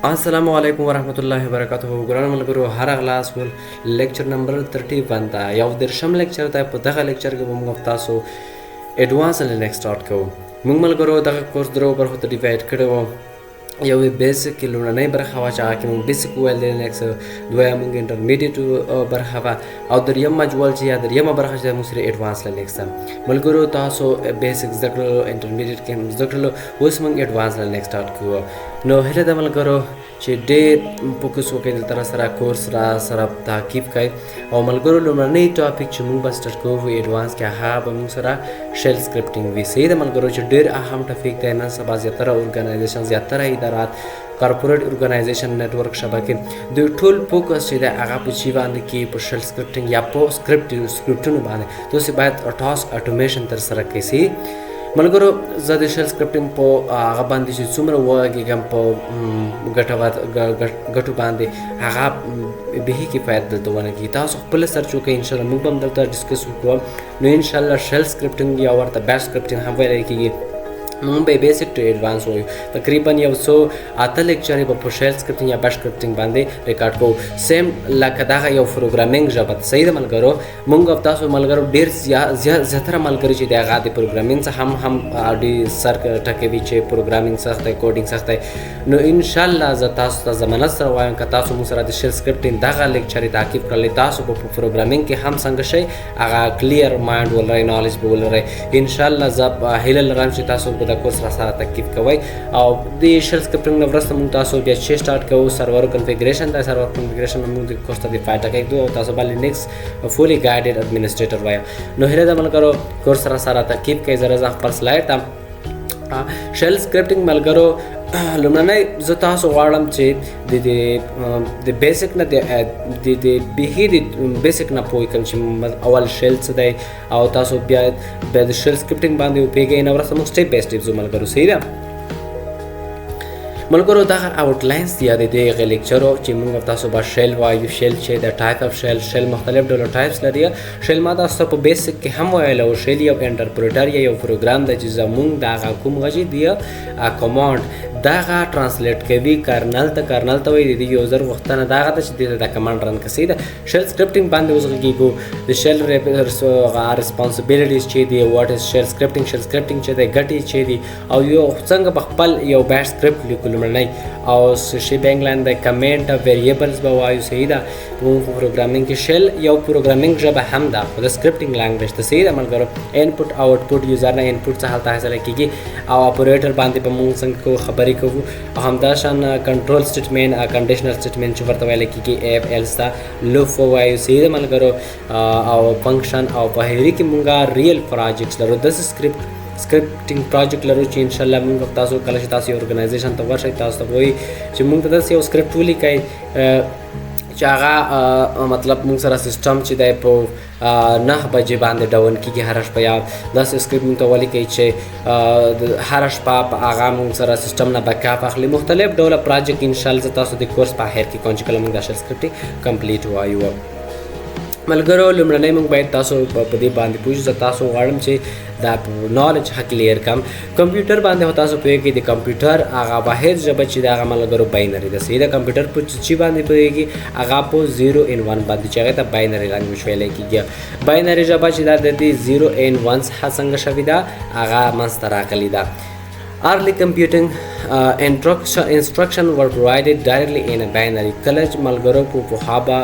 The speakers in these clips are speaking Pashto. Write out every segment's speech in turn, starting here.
السلام علیکم ورحمۃ اللہ وبرکاتہ ګرانو ملګرو هر اغلاس ول لیکچر نمبر 31 دا یو درشم لیکچر دا په دغه لیکچر کې موږ تاسو ایڈوانس لرننګ سٹارټ کوو. موږ ملګرو دغه کورس درو برخو ته ډیوایډ کړو. یو بیسیک لومړنۍ برخه وه چې هغه کې موږ بیسیک ویل دی لینکس، دویم موږ انټرمیډیټ برخه وه او دریم مجول چې یا دریمه برخه چې موږ سره ایډوانس لینکس ده. ملګرو تاسو بیسیک زده کړلو، انټرمیډیټ کې هم زده کړلو، اوس موږ ایډوانس لینکس سټارټ کوو. نو هیله ده ملګرو چې ډېر فوکس وکړئ دلته راسره کورس را سره تعقیب کړئ. او ملګرو لومړنی ټاپک چې موږ به سټارټ کوو ایډوانس کې هغه به موږ سره شیل سکرپټینګ وي. صحیح ده ملګرو چې ډېر اهم ټاپک دی. نن سبا زیاتره ارګنایزیشن، زیاتره ادارات، کارپوریټ ارګنایزیشن، نیټورک شبکې دوی ټول فوکس چې دی هغه په چی باندې کې په شیل سکرپټینګ یا په سکرپټونو باندې. تاسو باید ټاسک اټومیشن ترسره کړئ. ملګرو زه د شیل سکرپټینګ په هغه باندې چې څومره وغږېږم په ګټو باندې هغه بهي کفایت دلته ونه کړي. تاسو خپله سرچ وکړئ، انشاءالله موږ به هم دلته ډسکس وکړو. نو انشاءالله شیل سکرپټینګ یا ورته بیچ سکرپټینګ هم ویلی کېږي. موږ به بیسیک ټو ایډوانس وایو. تقریبا یو څو اته لیکچرې به په شیل سکرپټینګ یا بیچ سکرپټینګ باندې ریکارډ کوو، سیم لکه دغه یو پروګرامینګ ژبه ده. صحیح ده ملګرو. موږ او تاسو ملګرو ډېر زیاتره ملګري چې دی هغه د پروګرامینګ څخه هم ډېر سر ټکوي چې پروګرامینګ سخت دی، کوډینګ سخت دی. نو انشاءالله زه تاسو ته ضمانت سره وایم که تاسو موږ سره د شیل سکرپټینګ دغه لیکچرې تعقیب کړلی، تاسو به په پروګرامینګ کې هم څنګه شئ، هغه کلیر مایند ولرئ، نالج به ولرئ. انشاءالله زه هیله لرم چې تاسو به د کورس راسره تعقیب کوئ. او د شیل سکرپټینګ نه وروسته موږ تاسو بیا چې سټارټ کوو سرور کنفیګریشن دا سرور کنفیګریشن موږ د کورس ته د فایده کوي او تاسو به لینکس فولي ګایډډ اډمنسټریټر وایو. نو هیله ده ملګرو کورس سره تعقیب کوئ. زه خپل سلایډ ته شیل سکرپټینګ ملګرو لومړنی زه تاسو غواړم چې د بیسیک نه د بهي د بیسیک نه پوه کړم چې اول شیل څه دی او تاسو بیا د شیل سکرپټینګ باندې وپوهېږئ. نه وروسته موږ سټیپ بای سټیپ ځو ملګرو. صحیح ده ملګرو دغه آوټلاینز دی د دغه لیکچرو چې موږ تاسو به شیل وایو. شیل چې د ټایپ اف شیل مختلف ډول ټایپس لري. شیل ما تاسو په بیسیک کې هم ویلو. شیل یو انټرپریټر یا یو پروګرام دی چې زموږ دغه کوم غږی دی کمانډ دغه ترانسلیټ کوي کرنل ته وایي. د یوزر غوښتنه دغه ده چې د کمانډ رن کړي. د شیل سکرپټینګ باندې اوس غږیږو. د شیل ریسپانسبیلیټیز چې دی، واټ از شیل سکرپټینګ، شیل سکرپټینګ چې دی، ګټې چې دي او یو څنګه په خپل یو بیچ سکرپټ لیکو لومړنی او شیبینګ لاین د کمنټ ویریبلز به وایو. صحیح ده. په پروګرامینګ کې شیل یو پروګرامینګ ژبه هم ده خو د سکرپټینګ لانګویج ده. صحیح ده ملګرو. انپوټ او آوټپوټ یوزر نه انپوټ څخه هلته حاصله کېږي او اپریټر باندې به موږ څنګه کوو خبرې کوو. او همداشان کنټرول سټیټمنټ، کنډیشنل سټیټمنټ چې ورته ویلی کېږي ایف ایلس ته لوف وایو. صحیح ده ملګرو. او فنکشن او په هیري کې موږ ریل پروجیکټس لرو. داسې سکرپټینګ پروجیکټ لرو چې انشاءالله موږ تاسو کله چې تاسو یو ارګنایزیشن ته ورشئ تاسو ته وایي چې موږ ته داسې یو سکرپټ ولیکئ چې هغه مطلب موږ سره سیسټم چې دی په 9 بجې باندې ډاون کېږي هره شپه. یا داسې سکرپټ موږ ته ولیکئ چې هره شپه په هغه موږ سره سیسټم نه بیکاپ اخلي. مختلف ډوله پروجیکټ انشاءالله زه تاسو د کورس په اخر کې کوم چې کله موږ دا شیل سکرپټینګ کمپلیټ وایو. ملګرو لومړنی موږ باید تاسو په دې باندې پوه شو. زه تاسو غواړم چې دا نالج ښه کلیر کړم. کمپیوټر باندې هو تاسو پوهېږئ د کمپیوټر هغه واحد ژبه چې د هغه ملګرو باینري ده. صحیح ده. کمپیوټر په چې باندې پوهېږي هغه په 0 and 1 باندې چې هغې ته باینري لانګویج ویلی کېږي. باینري ژبه چې دا د دې 0 and 1 څخه څنګه شوې ده هغه منځته راغلې ده. Early computing instruction were provided directly in a binary. کله چې ملګرو په پخوا به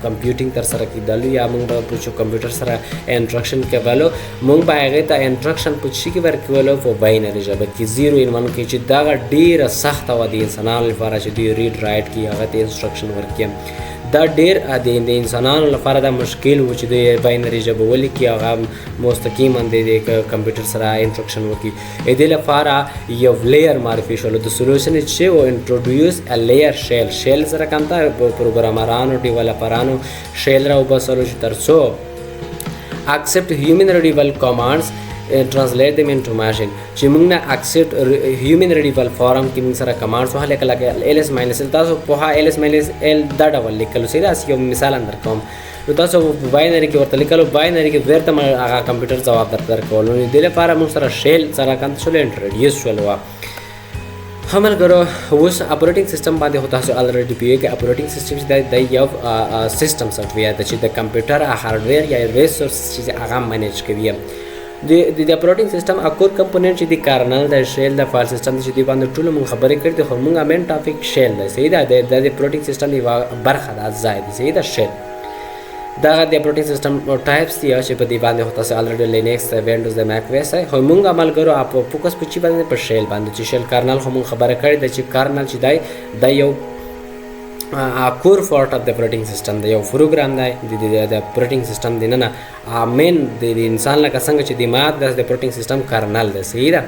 کمپیوټینګ ترسره کېدلو یا موږ به په کمپیوټر سره انسټرکشن کولو، موږ به هغې ته انسټرکشن په څه کې ورکولو؟ په باینري ژبه کې 0 and 1 کې چې دغه ډېره سخته وه د انسانانو لپاره چې دوی ریډ رایټ کړي هغه ته انسټرکشن ورکړي. دا ډېر د انسانانو لپاره دا مشکل و چې دوی باینري ژبه ولیکي هغه مستقیما د کمپیوټر سره انسټرکشن وکړي. د دې لپاره یو لیر معرفي شولو. د سولوشن چې و انټروډیوس ا لیر شیل سره کم ته پروګرامرانو ډیولپرانو شیل را وباسلو چې تر څو accept human readable commands translate them into machine. چې موږ نه accept human readable form کې موږ سره کمانډس وهله کله ls minus l تاسو په ls minus l دا ډول لیکلو. سیده یو مثال اندر کوم. نو تاسو باینري کې ورته لیکلو، باینري کې ورته هغه کمپیوټر جواب درکول. نو دې لپاره موږ سره شیل سره کنټرول انټروډیوس شول. هملګرو اوس اپریټینګ سیستم باندې هو تاسو الریډي پیږئ چې اپریټینګ سیستم چې د یو سیستم سافټویر د چې د کمپیوټر هارډویر یا ریسورس چې هغه منیج کوي د اپریټینګ سیستم اکور کمپوننټ چې د کارنل د شیل د فایل سیستم چې دی باندې ټول مون خبرې کړې د هرمون امن ټاپک شیل دی صحیح ده د اپریټینګ سیستم یو برخه ده ځای دی صحیح ده شیل دا د اپریټینګ سیستم ټایپس دي چې په دې باندې هو تاسو الریډي لینکس وینډوز د ماک اوس هي همون عمل ګرو اپ فوکس په چی باندې په شیل باندې چې شیل کارنل هم خبره کړې د چې کارنل چې دی د یو کور فارټ اف د اپریټینګ سیستم د یو پروګرام دی د اپریټینګ سیستم دی نه مین د انسان لکه څنګه چې دماغ د اپریټینګ سیستم کارنل دی صحیح ده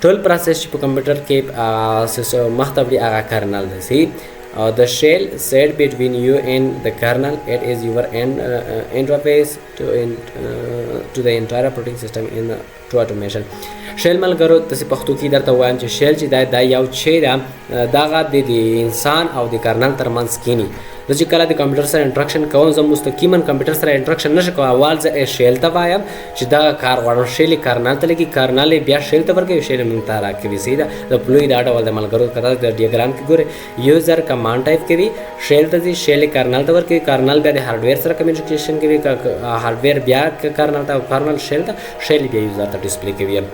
ټول پروسس په کمپیوټر کې مختبري هغه کارنل دی صحیح the shell set between you and the kernel. It is your interface to the entire operating system in to automation. شیل ملګرو تاسو پښتو کې درته وایم چې شیل چې دا یو شی ده دغه د انسان او د کارنل ترمنځ کینی زه چې کله د کمپیوټر سره انټراکشن کوم زه مستقیما کمپیوټر سره انټراکشن نشم کوم اول زه شیل ته وایم چې دا کار غواړم شیل کارنل ته لګي کارنل بیا شیل ته ورکوي شیل مونږ ته راکوي سیده د پلوی دا ډول د ملګرو کدا د ډیاګرام کې ګوره یوزر کمانډ ټایپ کوي شیل ته ځي شیل کارنل ته ورکوي کارنل بیا د هارډویر سره کمیونیکیشن کوي هارډویر بیا کارنل ته کارنل شیل ته شیل بیا یوزر ته ډسپلی کوي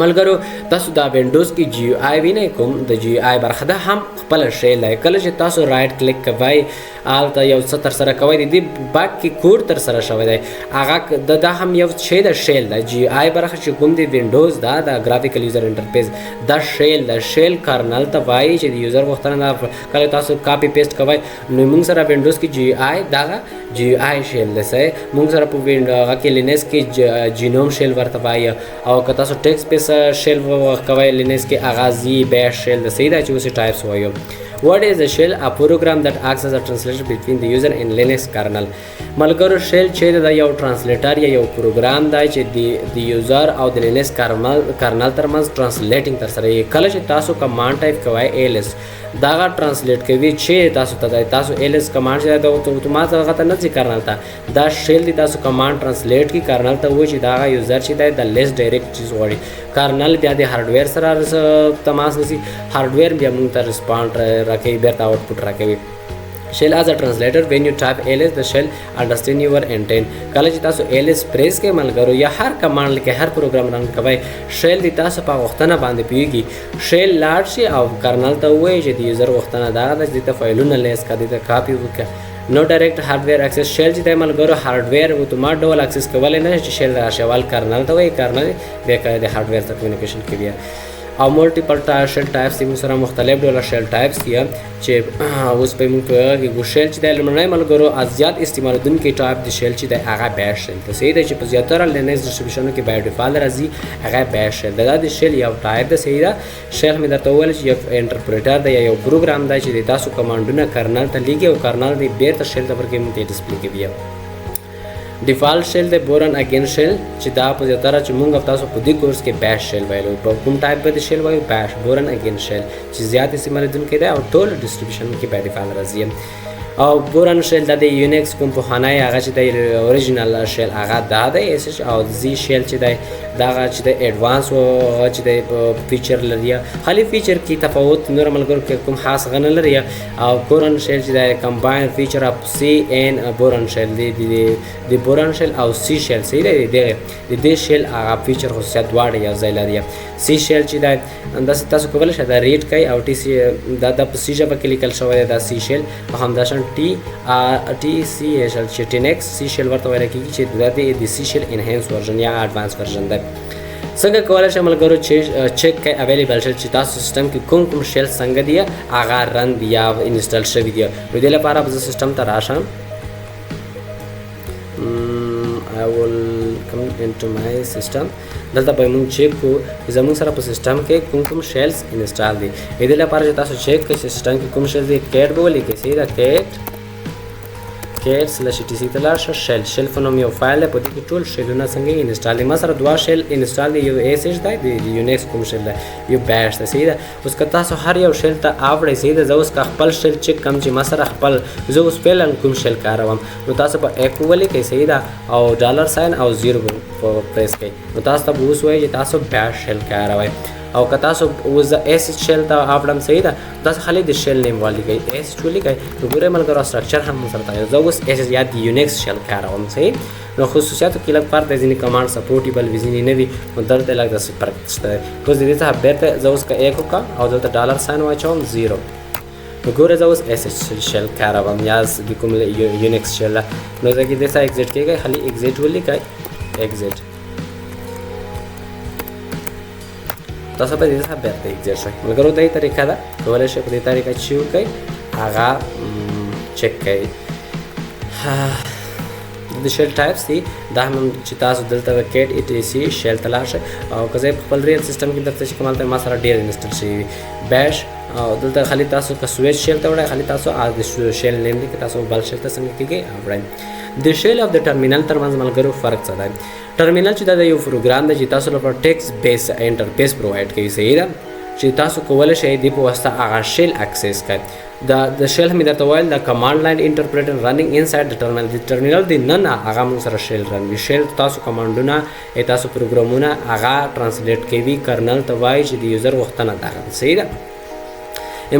ملګرو تاسو دا وینډوز کې جی یو آی وینئ کوم د جی یو آی برخه ده هم خپل شیل دی کله چې تاسو رائټ کلیک کوئ هلته یو څه ترسره کوئ د دې باک کې کوډ ترسره شوی دی هغه دا هم یو شی د شیل دی جی آی برخه چې کوم دی وینډوز دا د ګرافیکل یوزر انټرفیس دا شیل د شیل کارنل ته وایي چې د یوزر غوښتنه کله تاسو کاپی پیسټ کوئ نو موږ سره وینډوز کې جی آی دا جی آی شیل دی موږ سره په هغه کې لینکس کې جینوم شیل ورته وایي او که تاسو ټیکس پیس شیل کوئ لینکس کې اغازي بیش شیل د صحیح دا چې اوس ټایپس وایو What is a shell? A program that acts as a translator between the user and Linux kernel. ملګرو شیل چې د یو ترانسلیټر یا یو پروګرام دی چې د یوزر او د لینکس کارنل ترمنځ ترانسلیټینګ ترسره یې کله چې تاسو کمانډ ټایپ کوئ ایلس دغه ترانسلیټ کوي چې تاسو ته تاسو ایلس کمانډ چې د اتومات هغه ته نه ځي کارنل ته دا شیل دی تاسو کمانډ ترانسلیټ کی کارنل ته وایي چې دا یوزر چې دی د لیس ډایرکټ چیز غواړي کارنل بیا د هارډویر سره تماس نیسي هارډویر بیا موږ ته ریسپانډ راکوي بیرته آوټپوټ راکوي shell as a translator when you type ls the shell understand your intent کله چې تاسو ls پریس کې ملګرو یا هر کمانډ لیکه هر پروګرام رن کوي شیل د تاسو په غوښتنه باندې پیږي شیل لاړ شي او کرنل ته وایي چې د یوزر غوښتنه دا ده چې د فایلونو لیس کړي د کاپی وکړي نو ډایرکټ هارډویر اکسس شیل چې د ملګرو هارډویر اتومات ډول اکسس کولای نه چې شیل راشوال کرنل ته وایي کرنل د هارډویر سره کمیونیکیشن کوي او ملټیپل شیل ټایپس دي موږ سره مختلف ډول شیل ټایپس دي چې اوس په موږ کې شیل چې د لمړنۍ ملګرو ازیات استعمالوونکي ټایپ د شیل چې د هغه بیش شیل ته صحیح دی چې په زیاتره لینکس ډسټریبیوشنونو کې بای ډیفالت راځي هغه بیش شیل دا د شیل یو ټایپ د صحیح ده شیل مې درته وویل چې یو انټرپریټر دی یا یو پروګرام دی چې تاسو کمانډونه کرنل ته لیکي او کرنل دی بیرته شیل ته ورکوي موږ ته ډسپلی کوي ډیفالت شیل د بورن اگین شیل چې دا په زیاتره چې موږ تاسو په دې کورس کې بیش شیل وایو په کوم ټایپ د شیل وایو بیش بورن اگین شیل چې زیات استعمالوونکي دی او ټول ډسټریبیوشن کې بای ډیفالت راځي او بورن شیل د یونیکس کوم په خانه هغه چې د اوریجنل شیل هغه دا دی او زی شیل چې دی دا چې د ایڈوانس او چې د فیچر لري خالي فیچر کې تفاوت نور ملګرو کوم خاص غن لري او بورن شیل چې د کمباین فیچر اپ سی ان بورن شیل دی بورن شیل او سی شیل سي دی د شیل هغه فیچر خصوصیت دواړه یو ځای لري سی شیل چې دا انداز تاسو کولای شئ دا ریډ کوي او ټي سی دا د پروسیجر په کې لیکل شوی دا سی شیل په همداشان ټي سی شیل چې ټینکس سی شیل ورته ویل کېږي چې د سی شیل انهانس ورژن یا اډوانس ورژن دی څنګه کولای شئ ملګرو چې چیک کوئ اویلیبل شیل چې تاسو سیستم کې کوم شیل څنګه دی هغه رن دی یا انسټال شوی دی نو دې لپاره به سیستم ته راشم I will come into my system دلته به موږ چیک کو زموږ سره په سیستم کې کوم شیلز انسټال دي دې لپاره چې تاسو چیک کړئ سیستم کې کوم شیل دي کیټ به ولیکئ سیدا کیټ سلیش ټي سی ته لاړ شئ شیل فنوم یو فایل دی په دې کې ټول شیلونه څنګه انسټال دي ما سره دوه شیل انسټال دي یو ایس ایچ دی د یونیکس کوم شیل دی یو بیش دی سیدا اوس که تاسو هر یو شیل ته آوړئ سیدا زه اوس کا خپل شیل چیک کوم چې ما سره خپل زه اوس فعلا کوم شیل کاروم نو تاسو په ایکو ولیکئ سیدا او ډالر ساين او زیرو پریس کړئ نو تاسو ته اوس وایي چې تاسو بیش شیل کاروئ او که تاسو اوس اس شیل ته اپډم صحیح ده تاسو خالي د شیل نیم ولیکئ اس ولیکئ نو ګوره ملګرو structure هم سره تاسو زه اوس اس یا د یونیکس شیل کاروم صحیح نو خصوصیاتو کې لږ فرق دی ځینې کمانډ سپورټیبل وي ځینې نه وي نو دلته لږ داسې فرق شته کوز د دې څخه بیرته زه اوس که ایک وکړم او دلته ډالر ساین واچوم 0 نو ګوره زه اوس اس شیل کاروم یا د کوم یونیکس شیل نو زه کې دې څخه ایگزیټ کېږي خالي ایگزیټ ولیکئ ایگزیټ تاسو په دې څخه بیرته ایگزیټ شئ ملګرو دا یې طریقه ده کولی شئ په دې طریقه چې وکړئ هغه چک کړئ د شیل ټایپس دي دا هم چې تاسو دلته کیټ ای ټي سی شیل ته لاړ شئ او که زه په خپل ریل سیسټم کې درته چې کوم هلته ما سره ډېر انسټال شوي وي بیش او دلته خالي تاسو که سویچ شیل ته وړئ خالي تاسو د شیل نیم دی که تاسو بل شیل ته څنګه کېږئ وړئ د شیل او د ټرمینل ترمنځ ملګرو فرق څه دی ټرمینل چې دا د یو پروګرام دی چې تاسو لپاره ټیکس بیس انټرفیس پرووایډ کوي صحیح ده چې تاسو کولی شئ د په واسطه هغه شیل اکسس کړئ د شیل هم درته ویل د کمانډ لاین انټرپریټر رننګ انسایډ د ټرمینل د ټرمینل د ننه هغه موږ سره شیل رن وي شیل تاسو کمانډونه تاسو پروګرامونه هغه ترانسلیټ کوي کرنل ته وایي چې د یوزر غوښتنه دغه صحیح ده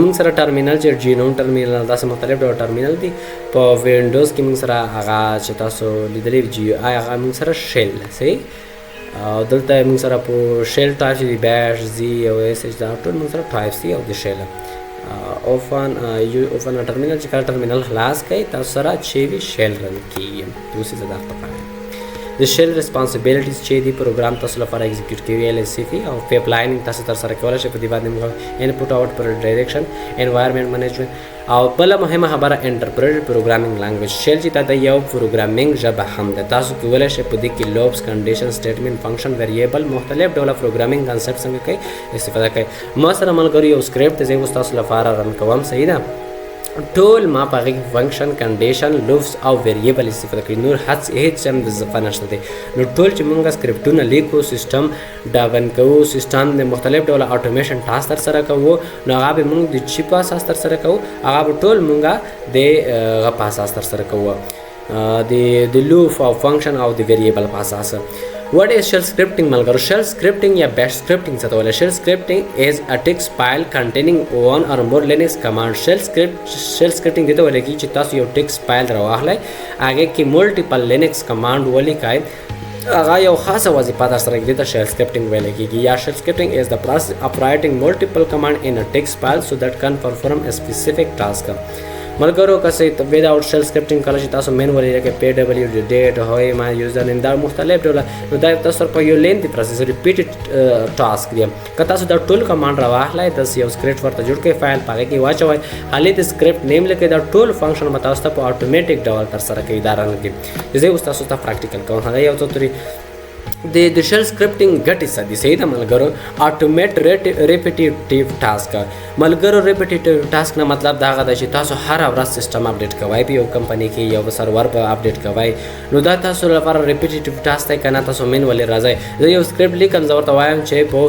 موږ سره ټرمینل چې جینوم ټرمینل داسې مختلف ډول ټرمینل دي په وینډوز کې موږ سره هغه چې تاسو لیدلی جی یو آی هغه موږ سره شیل صحیح او دلته موږ سره په شیل ټایپ چې بیش زی او اس ایچ دا ټول موږ سره ټایپس دي او د شیل اوفن ټرمینل چې کله ټرمینل خلاص کړئ تاسو سره چې وي شیل رن کیږي دوسری زده پکاره د شیل ریسپانسیبিলিټیز چې دی پروګرام تاسو لپاره ایگزیکیوټ کوي ال اس سی او پیپ لاینینګ تاسو تر سره کولای شئ په دې باندې موږ انپوټ آوټپوټ ډایریکشن انوایرنمنت منیجمنت او بل مهمه خبره انټرپریټر پروګرامینګ لانګویج شیل چې دا د یو پروګرامینګ ژبه هم ده تاسو کولای شئ په دې کې لوپس کنډیشن سټیټمنټ فنکشن ویریبل مختلف ډول پروګرامینګ کانسپټ څنګه کوي استفاده کوي ما سره ملګری یو سکرپټ زه اوس تاسو لپاره رن کوم صحیح ده ټول ما په هغې فنکشن کنډیشن لوپس او ویریبل استفاده کوي نور هیڅ هم د اضافه نشته دی نو ټول چې موږ سکرپټونه لیکو سیسټم ډاون کوو سیسټم د مختلف ډوله اټومیشن ټاسک ترسره کوو نو هغه به موږ د چی په اساس ترسره کوو هغه به ټول موږ د هغه په اساس ترسره کوو د لوپ او فنکشن او د ویریبل په اساس What is shell scripting ملګرو shell scripting یا bash scripting څه ته وایي shell scripting is a text file containing one or more Linux command shell scripting دې ته ویل کېږي چې تاسو یو text file راواخلئ هغې کې multiple Linux command ولیکئ هغه یو خاصه وظیفه ترسره کوي ته shell scripting ویل کېږي یا shell scripting is the process of writing multiple command in a text file so that can perform a specific task ملګرو که څه وداوټ شیل سکرپټینګ کله چې تاسو مینولی لکه پی ډبلیو ډیټ هوی ما یوزر نیم دا مختلف ډوله نو دا تاسو په یو لینتي پروسس ریپیټډ ټاسک دی که تاسو دا ټول کمانډ راواخلئ تاسو یو سکرپټ ورته جوړ کړئ فایل په هغې کې واچوئ خالي د سکرپټ نیم لیکئ دا ټول فنکشن به تاسو ته په اټومیټیک ډول ترسره کوي دا رن کړي زه اوس تاسو ته پراکټیکل کوم هغه یو څو د شیل سکرپټینګ ګټې څه دي صحیح ده ملګرو اټومیټ ریپیټیټیو ټاسک ملګرو ریپیټیټیو ټاسک نه مطلب دا هغه ده چې تاسو هره ورځ سیسټم اپډیټ کوئ په یو کمپنۍ کې یو سرور په اپډیټ کوئ نو دا تاسو لپاره ریپیټیټیو ټاسک دی که نه تاسو مینولې راځئ زه یو سکرپټ لیکم زه ورته وایم چې په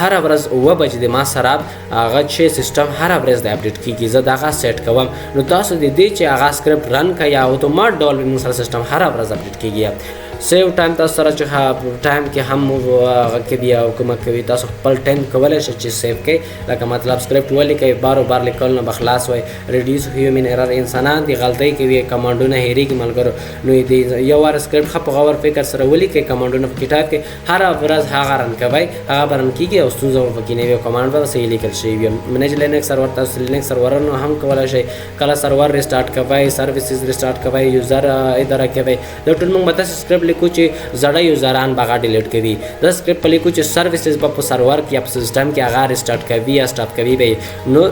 هره ورځ 9 بجې د ما سره هغه چې سیسټم هره ورځ د اپډیټ کېږي زه دغه سیټ کوم نو تاسو د دې چې هغه سکرپټ رن کړئ یا اتومات ډول موږ سره سیسټم هره ورځ اپډیټ کېږي سیو ټایم تاسو سره چې ټایم کې هم هغه کوي او کومه کوي تاسو خپل ټایم کولی شئ چې سیو کړئ لکه مطلب سکرپټ ولیکئ بار بار لیکل نه به خلاص وای ریډیوس هیومن ایرر انسانان دي غلطۍ کوي کمانډونه هېرېږي ملګرو نو د یو وار سکرپټ ښه په غور فکر سره ولیکئ کمانډونه پکې ټایپ کړئ هره ورځ هغه رن کوئ هغه به رن کېږي او ستونزه به پکې نه وي او کمانډ به صحیح لیکل شوي وي منیج لینکس سرور تاسو لینکس سرورونه هم کولی شئ کله سرور ریسټارټ کوئ سروسز ریسټارټ کوئ یوزر اداره کوئ دا ټول موږ به تاسو سکرپټ لیکو چې زړه یوزران به هغه ډیلیټ کوي دا سکرپټ په لیکو چې سروسز به په سرور کې یا په سیسټم کې هغه ریسټارټ کوي یا سټاپ کوي به نو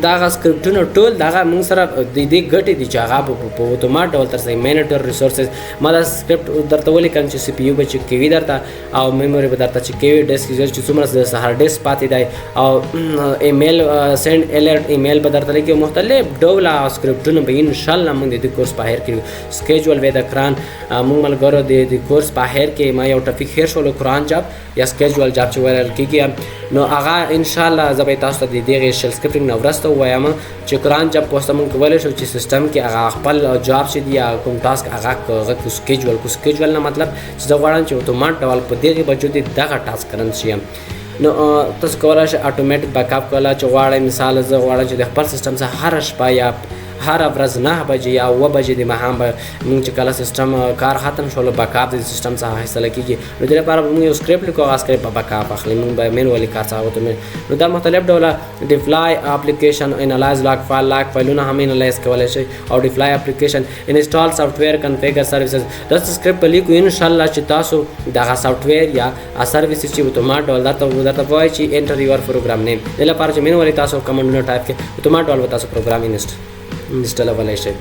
دا هغه سکرپټونه ټول دغه موږ سره د دې ګټې دي چې هغه په اتومات ډول ترسره مینیټر ریسورسز ما دا سکرپټ درته ولیکم چې سی پی یو به چک کوي درته او میموري به درته چک کوي ډیسک یوزر چې څومره د هارډ ډیسک پاتې دی او ایمیل سینډ الرټ ایمیل به درته لیکي مختلف ډوله سکرپټونه به انشاءالله موږ د دې کورس په اخر کې سکیجول وې د کران موږ ملګرو د کورس په اخر کې ما یو ټاپک هیر شولو کران جاب یا سکیجول جاب چې ویل کېږي نو هغه انشاءالله زه به تاسو ته د دغې شیل سکرپټینګ نه وروسته ووایم چې کران جاب پوسټه موږ کولی شو چې سیسټم کې هغه خپل جاب چې دي یا کوم ټاسک هغه کو سکیجول نه مطلب چې زه غواړم چې اتومات ډول په دغې بجو دې دغه ټاسک رن شي نو تاسو کولای شئ اتوماتیک بیک اپ کولای چې غواړئ مثال زه غواړم چې د خپل سیستم څخه هره شپه یا هر ورځ 9 بجې یا 9 بجې د ماښام به موږ چې کله سیستم کار ختم شو بیک اپ د سیستم څخه حاصله کیږي. نو دې لپاره موږ یو سکرپټ لیکو، هغه سکرپټ په بیک اپ اخلي، موږ به مینوالي کار څخه وته. نو دا مختلف ډوله ډیپلای اپلیکیشن، انالایز لاګ فایل، لاګ فایلونه هم انالایز کولای شي، او ډیپلای اپلیکیشن، انسټال سافټویر، کنفیګر سرویسز. دا سکرپټ لیکو ان شاء الله چې تاسو دغه سافټویر یا سرویسز چې اتومات ډول درته وایي چې انټر یور پروګرام نیم. دې لپاره چې مینوالي تاسو کمانډونه ټایپ کړئ، اتومات ډول تاسو پروګرام انسټال ولای شئ.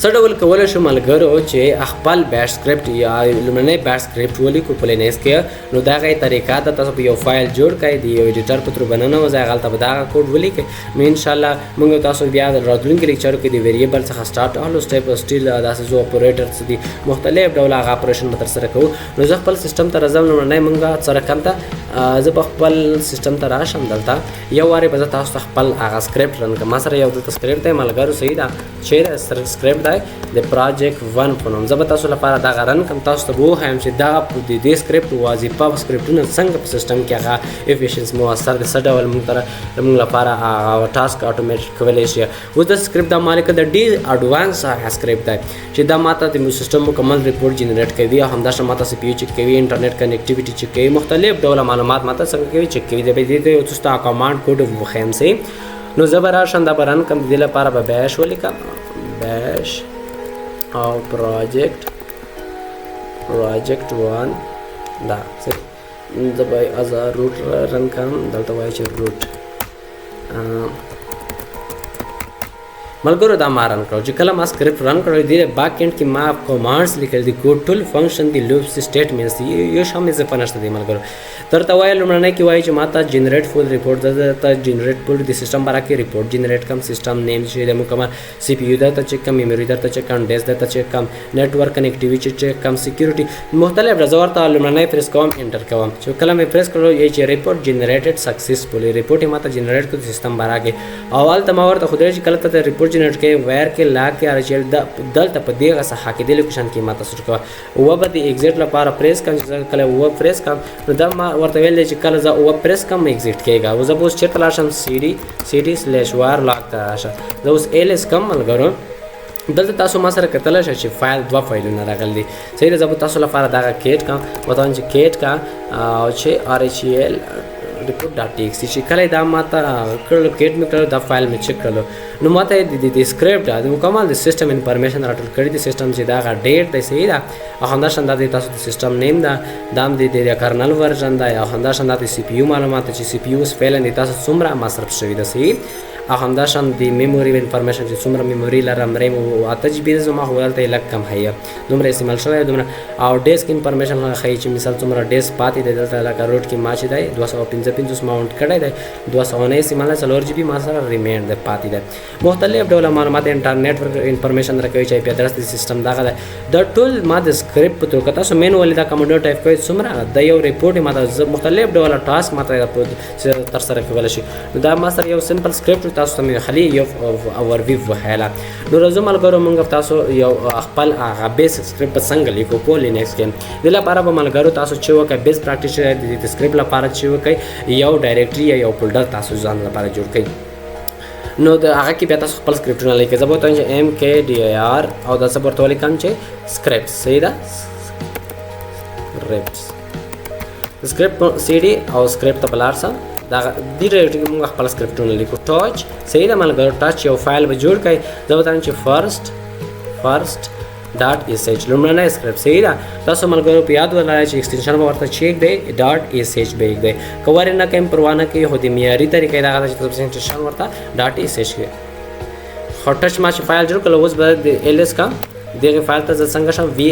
څه ډول کولی شو ملګرو چې خپل بیش سکرپټ یا لومړنی بیش سکرپټ ولیکو په لینکس کې. نو دغه طریقه ده، تاسو په یو فایل جوړ کړئ، د یو ایډیټر په تر باندې نوځئ، هغلته به دغه کوډ ولیکئ. نو انشاءالله موږ تاسو بیا راتلونکي لیکچرو کې د ویریبل څخه سټارټ اولو سټیپ سټیل داسې زو اپریټرز دي، مختلف ډول هغه اپریشن به ترسره کوو. نو زه خپل سیستم ته راځم، لومړنی موږ څه رقم ته زه به خپل سیستم ته راشم. دلته یو وارې به زه تاسو ته خپل هغه سکرپټ رن کړم. ما سره یو دلته سکرپټ دی ملګرو، صحیح ده، چې سکرپټ دی د پروجیکټ 1 په نوم. زه به تاسو لپاره دغه رن کړم، تاسو ته به وښایم چې دغه د دې سکرپټ وظیفه سکرپټونه څنګه په سیستم کې هغه افیشنس مؤثر د څه ډول موږ لپاره هغه ټاسک اټومیټ کولی شي. اوس د سکرپټ دا مالک د ډېر اډوانس هغه سکرپټ دی چې دا ماته د سیستم مکمل ریپورټ جنریټ کوي، او همداشان ماته سی پی یو چک کوي، انټرنیټ کنیکټیویټي چک کوي، مختلف ډول معلومات ماته څنګه کوي چک کوي. د دې ته یو څه کمانډ کوډ وښیم سي. نو زه به راشم دا به رن کړم. د دې لپاره به بیش ولیکم، بیش او پروجیکټ 1 دا زه به از روټ رن کړم. دلته وایي چې روټ ملګرو دا ما رن کړو. چې کله ما سکرپټ رن کړو د بیک اینډ کې ما کمانډز لیکل دي، کوډ ټول فنکشن دي، لوپس سټیټمنټس دي، یو شامل ځکه نشته دي ملګرو. درته وایي لومړنی کې وایي چې ما ته جنریټ فول ریپورټ درته جنریټ فول د سیستم باره کې ریپورټ جنریټ کم، سیستم نیم چې د مکمل سی پی یو درته چک کم، میموري درته چک کم، ډیسک درته چک کم، نیټورک کنیکټیویټي چک کم، سکیورټي مختلف ډزور ته لومړنی پریس کوم، انټر کوم. چې کله مې پریس کړو یی چې ریپورټ جنریټډ سکسسفولي، ریپورټ ما ته جنریټ کړ سیستم باره کې. اول ته ما ورته خدای چې کله ته ریپورټ جنریټ کې ویر کې لا کې ارچل دلته په دغه صحه کې د لوکیشن کې ما تاسو کوه او به د ایگزیټ لپاره پریس کړم. کله و پریس کړم نو دا ما ورته ویل چې کله زه و پریس کړم ایگزیټ کېږي. او زه اوس چیرته لاشم cd/var لاګ ته راشه. زه اوس ls کم ملګرو دلته تاسو ما سره کتلی شئ چې فایل 2 فایلونه راغلي دي. صحیح ده، زه به تاسو لپاره دغه کیټ کړم، وتایم چې کیټ کا او چې rhel report.txt چې کله دا ماته کړل کیټ مې کړل دا فایل مې چک کړلو نو ماته د سکرپټ د مکمل د سیستم انفارمیشن راټول کړی د سیستم چې دا ډیټ دی. صحیح ده، او همداشان دا د تاسو د سیستم نیم ده، دا هم د کرنل ورژن ده، او همداشان دا د سی پی یو معلومات چې سی پی یو فعلا د تاسو څومره مصرف شوی ده. صحیح، او همداشان د میموري انفارمیشن چې څومره میموري لرم، ریم او 8 جی بی زما خو دلته لږ کم هي دومره استعمال شوی دومره. او ډیسک انفارمیشن ښایي چې مثال څومره ډیسک پاتې دی دلته لکه روټ کې ما چې دی 255 ماونټ کړی دی، 219 ماله 4 جی بی ما سره ریمینډ دی پاتې دی. مختلف ډول معلومات انټرنیټ انفارمیشن راکوي چې پی ادرس د سیستم دغه ده. د ټول ما د سکرپټ په توګه تاسو مینوالي دا کمانډ ټایپ کوئ څومره د یو ریپورټ ما د مختلف ډول ټاسک ماته تر سره کولی شي. دا ما سره یو سمپل سکرپټ تاسو ته مې خالي یو اورویو وحاله. نو راځو ملګرو موږ تاسو یو خپل هغه بیس سکرپټ څنګه لیکو په لینکس کې. د لپاره به ملګرو تاسو چې وکړئ بیس پریکټیس د سکرپټ لپاره چې وکړئ یو ډایرکټري یا یو فولډر تاسو ځان لپاره جوړ کړئ. نو د هغه کې بیا تاسو خپل سکرپټونه لیکئ. زه به ورته وایم چې mkdir او دا څه ورته ولیکم چې سکرپټ. صحیح ده، سکرپټ cd او سکرپټ ته به لاړ شم. دا دې ډایرکټري کې موږ خپل سکرپټونه لیکو. ټاچ صحیح ده ملګرو، ټاچ یو فایل به جوړ کړئ. زه به وایم چې first.sh لومړنی سکرپټ. صحیح ده، تاسو ملګرو په یاد ولرئ چې ایکسټنشن به ورته چیک دی .sh به دی که ورې نه کوئ پروا نه کوي، خو د معیاري طریقې دغه ده چې تاسو ایکسټنشن ورته .sh کوئ. خو ټچ ما چې فایل جوړ کړل اوس به د ls کا دغه فایل ته زه څنګه شم vi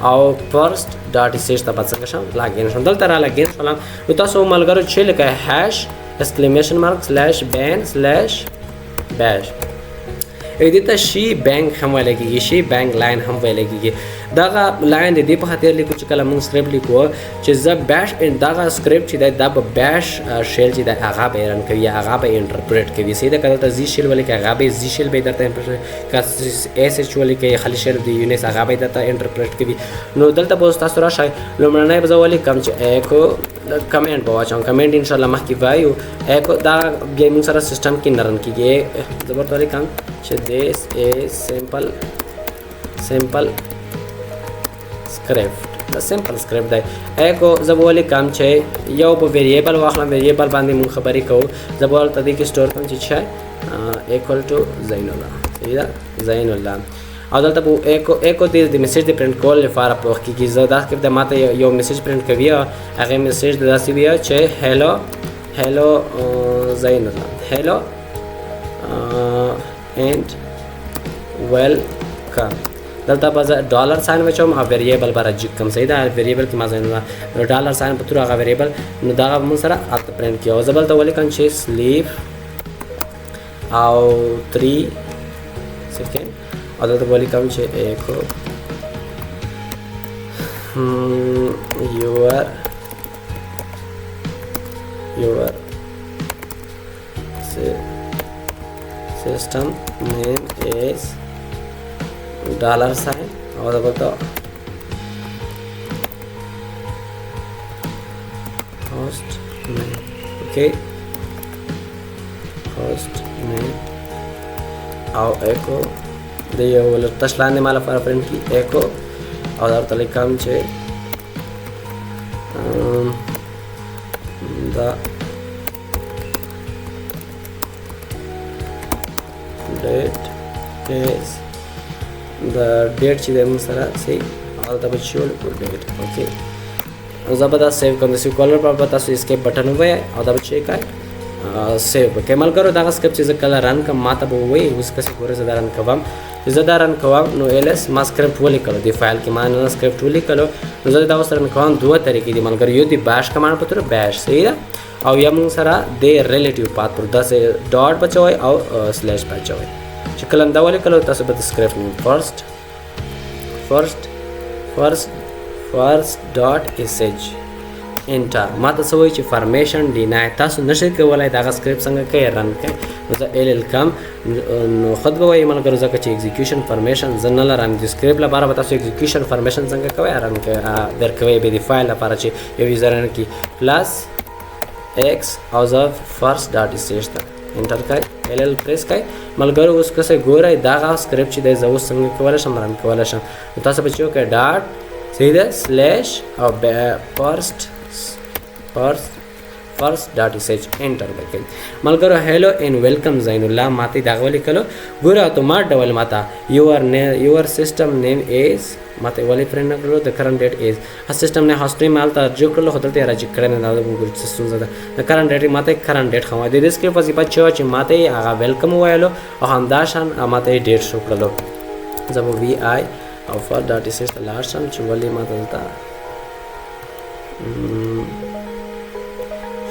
او first.sh ته به څنګه شم لاګین شم. دلته را لاګین شولم نو تاسو ملګرو چې لیکئ #!ban/bash دې ته شي بینک هم ویل کېږي، شي بینک لاین هم ویل کېږي. دغه لاین د دې په خاطر لیکو چې کله موږ سکرپټ لیکو چې زه بیش دغه سکرپټ چې دی دا به بیش شیل چې دی هغه به رن کوي یا هغه به انټرپریټ کوي سیده کله ته زی شیل ولیکي هغه به زی شیل به درته که ایس ایچ ولیکي خالي شیل د یونیس هغه به درته انټرپریټ کوي نو دلته به تاسو راشئ لومړنی به زه ولیکم چې ایکو کمنټ به واچوم کمنټ ان شاء الله مخکې وایو ایکو دا ګیمینګ سره سیستم کې نه رن کیږي زه ورته ولیکم چې this is simple script دا سمپل سکرپټ دی ایکو زه به ولیکم چې یو به ویریبل واخلم ویریبل باندې مونږ خبرې کوو زه به ورته دې کې سټور کړم چې څه equal to Zainullah صحیح ده Zainullah او دلته به ایکو د میسج د پرنټ کول لپاره په وخت کې زه دا سکرپټ ماته یو میسج پرنټ کوي هغه میسج د داسې وي چې hello Zainullah hello and welcome دلته به زه ډالر ساین وچوم او ویریبل به راجیک کوم صحیح ده ویریبل کې ما Zainullah ډالر ساین په تور هغه ویریبل نو دغه به موږ سره هلته پرنټ کړي او زه به دلته ولیکم چې سلیپ او 3 سیکنډ او دلته به ولیکم چې ایکو your system name is dollar sign और बताओ host name okay host name और echo दे ये वाला तस्लाने माला पर प्रिंट की echo और तले काम चे the date is the date چې د موږ سره سي او دا به شول په ډیټ اوکې زبردا سیو کوم د سیکولر پر پتا سو اسکیپ بٹن وای او دا به چیک آی سیو کمل کرو دا سکپ چې کله رن کوم ماته به وای اوس کسي ګوره زه رن کوم زه دا رن کوم نو ایلس ما سکرپټ ولیکلو دی فایل کې ما نه سکرپټ ولیکلو نو زه دا اوس رن کوم دوه طریقې دي ملګر یو دی باش کمانډ په تور باش صحیح ده او یا موږ سره د ریلیټیو پات پر داسې ډاټ بچوي او سلیش بچوي چې کله دا ولیکلو تاسو به د سکرپټ نیم first dot sh انټر ما تاسو وایي چې فارمیشن ډینای تاسو نشئ کولای دا سکرپټ څنګه کوي رن کوي نو زه ال کم نو خود به وایي ملګرو ځکه چې ایگزیکیوشن فارمیشن زه نه لرم د سکرپټ لپاره به تاسو ایگزیکیوشن فارمیشن څنګه کوي رن کوي درکوي به د فایل لپاره چې یو یوزر رن کی پلس x او زه first dot sh ته انټر کوي ال پریس کوي ملګرو اوس کسه ګورای دا سکرپټ چې د زه اوس څنګه کولای شم رن کولای شم تاسو به چیو کې ډاټ سیده سلیش او first dot sh انټر وکړئ ملګرو هلو ان ویلکم Zainullah ماته دا ولیکلو ګوره ته ما ډول ماته your system name is ماته ولی فرند کړو د کرنٹ ډیټ از سیستم نه هاستري مال ته جو کړل خو دلته راځي کړنه دا وګورئ څه ستونزه ده د کرنٹ ډیټ ماته کرنٹ ډیټ خو د دې سکرپټ په ځای چې ماته هغه ویلکم وایلو او همداشان ماته ډیټ شو کړلو زمو وی آی او فر ډاټ ش لاست شم چې ولی ماته دلته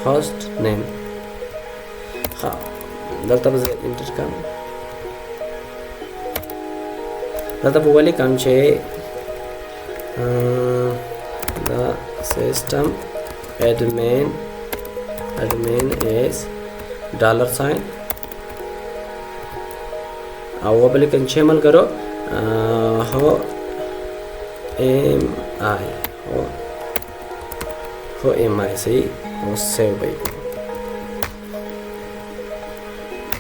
host name ها دلته به انټر کوم دلته به ولیکم چې the system admin is dollar sign او ولیکم چې ملګرو هو am I صحیح او سیو به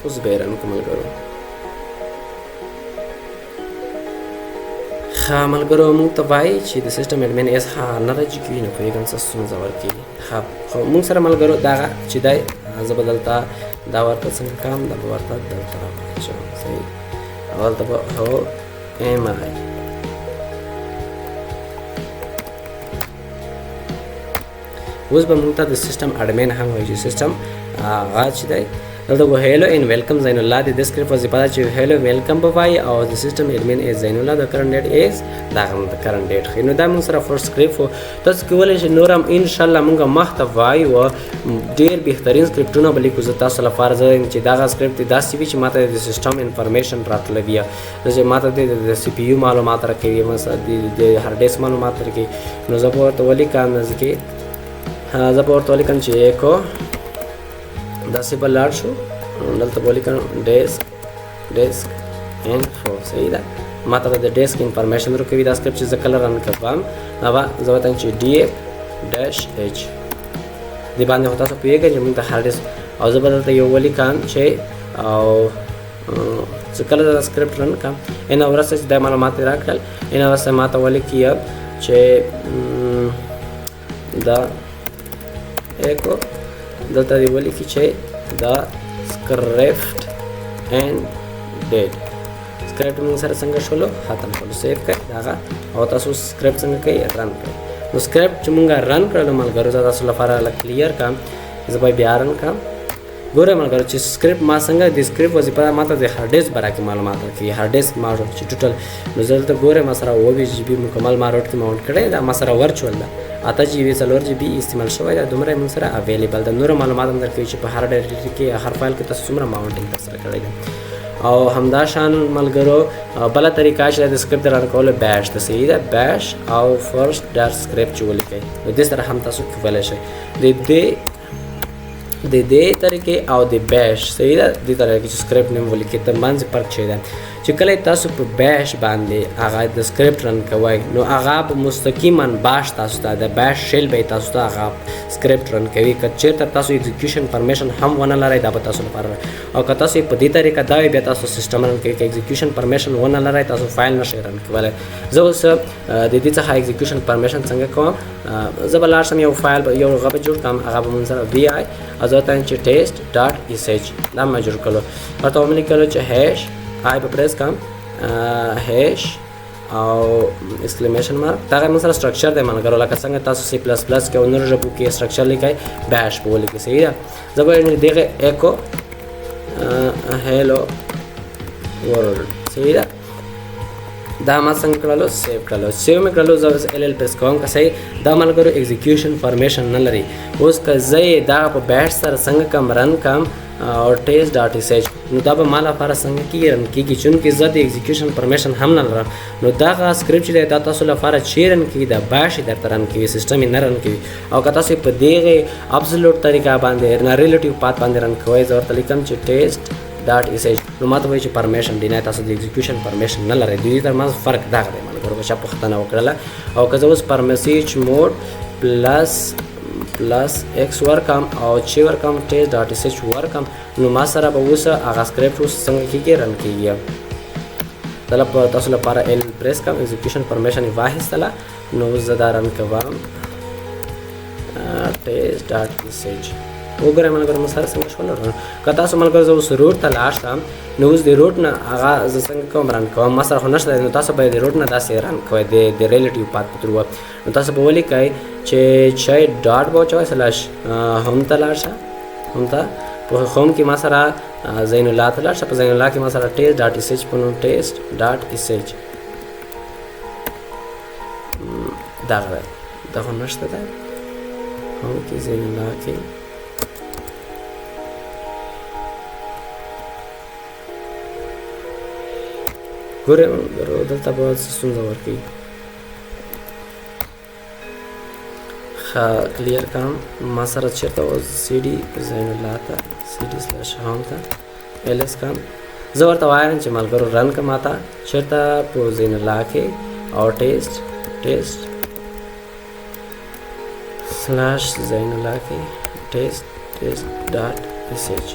اوس به رن کوم ملګرو ها ملګرو موږ ته وایي چې د سیستم اډمن اس ها نه راځي کوي نو پیغام څه ستونزه ورکړي ها خو موږ سره ملګرو دا چې دی زه به دلته دا ورته څنګه کوم دا به ورته دلته راوړم صحیح اول ته به هو am I اوس به موږ ته د سیستم اډمن هم وایي چې سیستم هغه چې دی دلته کو هیلو ان ویلکم زینالله د دې سکرپټ وظیفه ده چې هیلو ویلکم به وایي او د سیسټم ایډمن از زینالله د کرنټ ډیټ از د کرنټ ډیټ خو نو دا موږ سره فرست سکرپټ وو تاسو کولی شئ نور هم ان شاء الله موږ مخته وایو ډیر بهترین سکرپټونه به لیکو زه تاسو لپاره زه چې دغه سکرپټ داسې وي چې ماته د سیسټم انفارمیشن راتللی وي چې ماته د سی پی یو معلومات راکوي مثلا د هارډ ډیسک معلومات راکوي نو زه به ورته ولیکم زه به ورته ولیکم چې ایکو داسې به لاړ شو دلته به ولیکم ډیسک انفو صحیح ده ماته به د ډیسک انفارمیشن راکوي دا سکرپټ چې زه کله رن کوم نو به زه وتم چې ډي اف ډیش ایچ دې باندې خو تاسو پوهېږئ چې موږ د هارډ ډیسک او زه به دلته یو ولیکم چې او زه کله دا سکرپټ رن کړم اینه وروسته چې دا معلومات یې راکړل اینه وروسته ماته ولیکي چې دا ایکو دلته دې ولیکي چې دا سکرپټ اینډ ډیټ سکرپټ موږ سره څنګه شولو ختم کړو سیف کړئ دغه او تاسو سکرپټ څنګه کوئ رن کړئ نو سکرپټ چې موږ رن کړلو ملګرو زه تاسو لپاره لږ کلیر کړم زه به بیا رن کړم ګوره ملګرو چې سکرپټ ما څنګه د سکرپټ وظیفه ده ماته د هارډ ډیسک باره کې معلومات راکوي هارډ ډیسک ما چې ټوټل نو زه دلته ګوره ما سره 28 جی بي مکمل ما روډ کې ماونټ کړی دا ما سره ورچوال ده 8 جی بي 4 جی بي استعمال شوی دا دومره موږ سره اویلیبل ده نور معلومات هم درکوي چې په هر ډیټ کې هر فایل کې تاسو څومره ماونټینګ ترسره کړی ده او همدا شان ملګرو بله طریقه چې د سکرپټ رن کولو بیش ده صحیح ده بیش او فرست ډار سکرپټ چې ولیکئ نو دې سره هم تاسو کولی شئ د دې طریقې او د بیش صحیح ده دې طریقې چې سکرپټ نیم ولیکئ تر منځ فرق شی ده چې کله تاسو په بیش باندې هغه د سکرپټ رن کوئ نو هغه به مستقیما باش تاسو ته د بیش شیل به تاسو ته هغه سکرپټ رن کوي که چېرته تاسو ایگزیکیوشن پرمیشن هم ونه لرئ دا به تاسو لپاره او که تاسو په دې طریقه دا بیا تاسو سیسټم رن کوي که ایگزیکیوشن پرمیشن ونه لرئ تاسو فایل نشئ رن کولی زه اوس د دې څخه ایگزیکیوشن پرمیشن څنګه کوم زه به لاړ شم یو فایل یو هغه به جوړ کړم هغه به موږ سره وی آی او زه ورته وایم چې ټیسټ ډاټ ایس ایچ دا مې جوړ کړلو ورته ومې لیکلو چې هیش آی به پریس کړم هیش او ایکسکلیمیشن مارک دا موږ سره سټرکچر دی ملګرو لکه څنګه تاسو سی پلس پلس کې او نورو ژبو کې سټرکچر لیکئ بیش به ولیکئ صحیح ده زه به دغه ایکو هیلو ورلډ صحیح ده دا ما څنګه کړلو سیو کړلو سیو مې کړلو زه اوس ال پریس کوم که صحیح دا ملګرو ایگزیکیوشن فارمیشن نه لري اوس که زه یې دا په بیش سره څنګه کم رن کم او ټیسټ ډاټ ایس ایچ نو دا به ما لپاره څنګه کېږي رن کېږي چونکې زه د ایگزیکیوشن پرمیشن هم نه لرم نو دغه سکرپټ چې دی دا تاسو لپاره چې رن کېږي دا باش یې درته رن کوي سیسټم یې نه رن کوي او که تاسو په دغې ابسولوټ طریقه باندې نه ریلیټیو پات باندې رن کوئ زه ورته لیکم چې ټیسټ ډاټ ایس ایچ نو ماته وایي چې پرمیشن دی نه تاسو د ایگزیکیوشن پرمیشن نه لرئ دوی ترمنځ فرق دغه دی ملګرو که چا پوښتنه وکړله او که زه اوس پرمیسیج موډ پلس ایکس ورکم او چې ورکم ټیسټ ډاټ ایس ایچ ورکم نو ما سره به اوس هغه سکرپټ اوس څنګه کېږي رن کېږي دا تاسو لپاره ال پریس کړم ایگزیکیوشن پرمیشن یې واخیستله نو اوس زه دا رن کوم ټیسټ ډاټ ایس ایچ وګورئ ملګرو موږ سره څنګه شول که تاسو ملګرو زه اوس روټ ته لاړ شم نو اوس د روټ نه هغه زه څنګه کوم رن کوم ما سره خو نشته نو تاسو باید د روټ نه داسې رن کوئ د ریلیټیو پات په ترو نو تاسو به ولیکئ چې چای ډاټ به واچوئ سلاش هوم ته لاړ شه هوم ته په هوم کې ما سره زین الله ته لاړ شه په زین الله کې ما سره ټیسټ ډاټ ایس ایچ په نوم ټیسټ ډاټ ایس ایچ دغه دا خو نشته ده هوم کې زین الله کې ګورئ دلته به ستونزه ورکوي ښه کلیر کړم ما سره چېرته اوس سی ډي زین الله ته سی ډي سلاش هوم ته ایل ایس کړم زه ورته وایم چې ملګرو رن کړه ما ته چېرته په زین الله کې او ټیسټ سلاش زین الله کې ټیسټ ډاټ ایس ایچ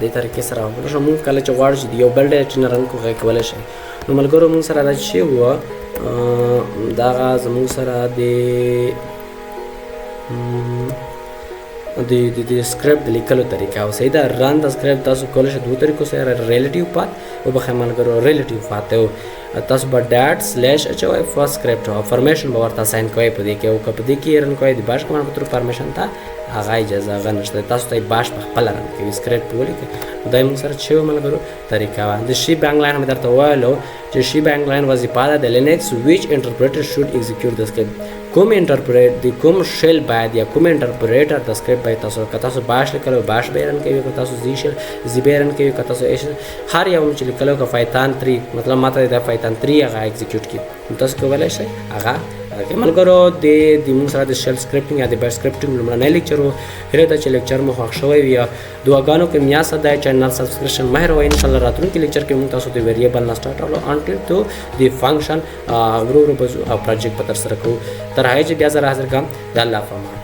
دې طریقې سره وکړو شو مونږ کله چې غواړو چې د یو بل ډیټ نه رن کوو هغه کولی شئ نو ملګرو مونږ سره دا چې وه دغه زمونږ سره د د سکرپټ د لیکلو طریقه او صحیح ده. رن د سکرپټ تاسو کولی شئ دوه طریقو سره، ریلیټیو پات وبخښئ ملګرو، ریلیټیو پات او تاسو به ډاټ سلیش اچوئ فرست سکرپټ او فارمیشن به ورته اساین کوئ په دې کې، او که په دې کې رن کوئ د باش کمانډ په تر فارمیشن ته هغه اجازه هغه نشته، تاسو ته باش په خپله رن کوي سکرپټ ولیکئ. دا یې موږ سره چې وو ملګرو طریقه وه. د شي بینګ لاین مې درته وویلو چې شي بینګ لاین وظیفه ده د لینکس ویچ انټرپریټر شوډ ایگزیکیوټ د سکرپټ. کوم انټرپریټ د کوم شیل باید یا کوم انټرپریټر د سکرپټ باید تاسو که تاسو باش لیکلو باش به رن کوي، که تاسو زی شیل زی به رن کوي، که تاسو هر یو چې لیکلو که فایتان 3 مطلب ماته د فایتان 3 هغه ایگزیکیوټ کړي تاسو کولی شئ هغه ملګرو. د موږ سره د شیل سکرپټینګ یا د بیټ سکرپټینګ لومړنی لیکچر و. هیله ده چې لیکچر مو خوښ شوی وي. دعاګانو کې مې یاد ده چینل سبسکرپشن مه هېروئ. انشاءالله راتلونکي لیکچر کې موږ تاسو د ویریبل نه سټارټ اولو انټل تو د فنکشن ورو ورو به پروجیکټ په ترسره کوو. تر هغې چې بیا زه حاضر کړم د الله په امان.